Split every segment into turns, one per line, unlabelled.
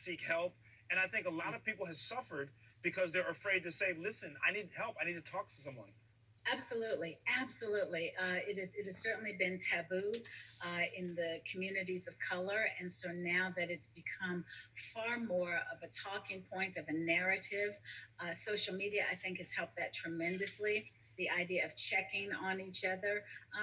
seek help. And I think a lot of people have suffered because they're afraid to say, listen, I need help. I need to talk to someone.
Absolutely, absolutely. It has certainly been taboo in the communities of color, and so now that it's become far more of a talking point, of a narrative, social media I think has helped that tremendously. The idea of checking on each other,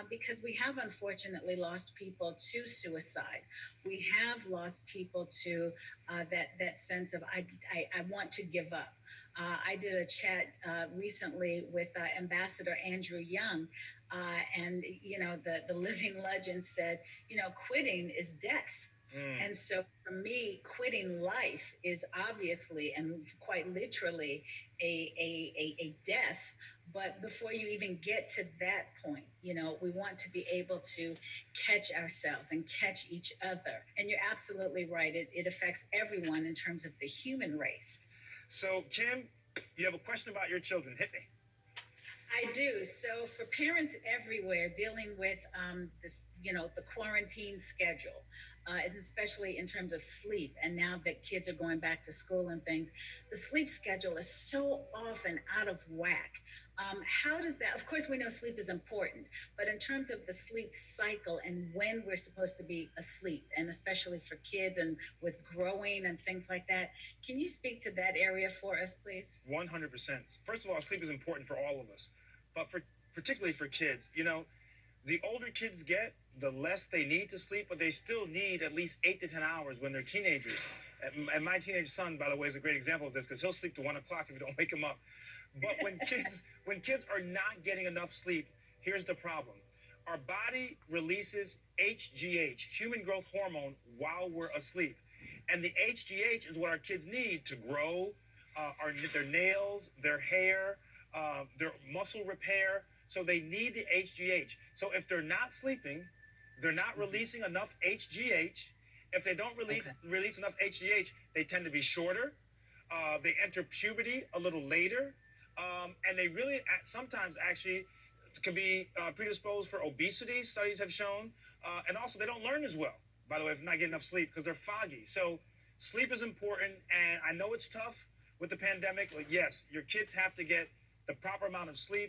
because we have unfortunately lost people to suicide. We have lost people to that sense of I want to give up. I did a chat recently with Ambassador Andrew Young, and the living legend said, quitting is death.
Mm.
And so for me, quitting life is obviously and quite literally a death. But before you even get to that point, we want to be able to catch ourselves and catch each other. And you're absolutely right. It affects everyone in terms of the human race.
So, Kim, you have a question about your children. Hit me.
I do. So for parents everywhere dealing with this, the quarantine schedule, is especially in terms of sleep, and now that kids are going back to school and things, the sleep schedule is so often out of whack. How does that? Of course, we know sleep is important, but in terms of the sleep cycle and when we're supposed to be asleep, and especially for kids and with growing and things like that, can you speak to that area for us, please?
100%. First of all, sleep is important for all of us, but particularly for kids. The older kids get, the less they need to sleep, but they still need at least 8 to 10 hours when they're teenagers. And my teenage son, by the way, is a great example of this because he'll sleep to 1 o'clock if you don't wake him up. But when kids are not getting enough sleep, here's the problem. Our body releases HGH, human growth hormone, while we're asleep. And the HGH is what our kids need to grow, their nails, their hair, their muscle repair. So they need the HGH. So if they're not sleeping, they're not releasing enough HGH. If they don't release enough HGH, they tend to be shorter. They enter puberty a little later. And they really sometimes actually can be predisposed for obesity, studies have shown. And also, they don't learn as well, by the way, if not getting enough sleep because they're foggy. So sleep is important. And I know it's tough with the pandemic. But yes, your kids have to get the proper amount of sleep.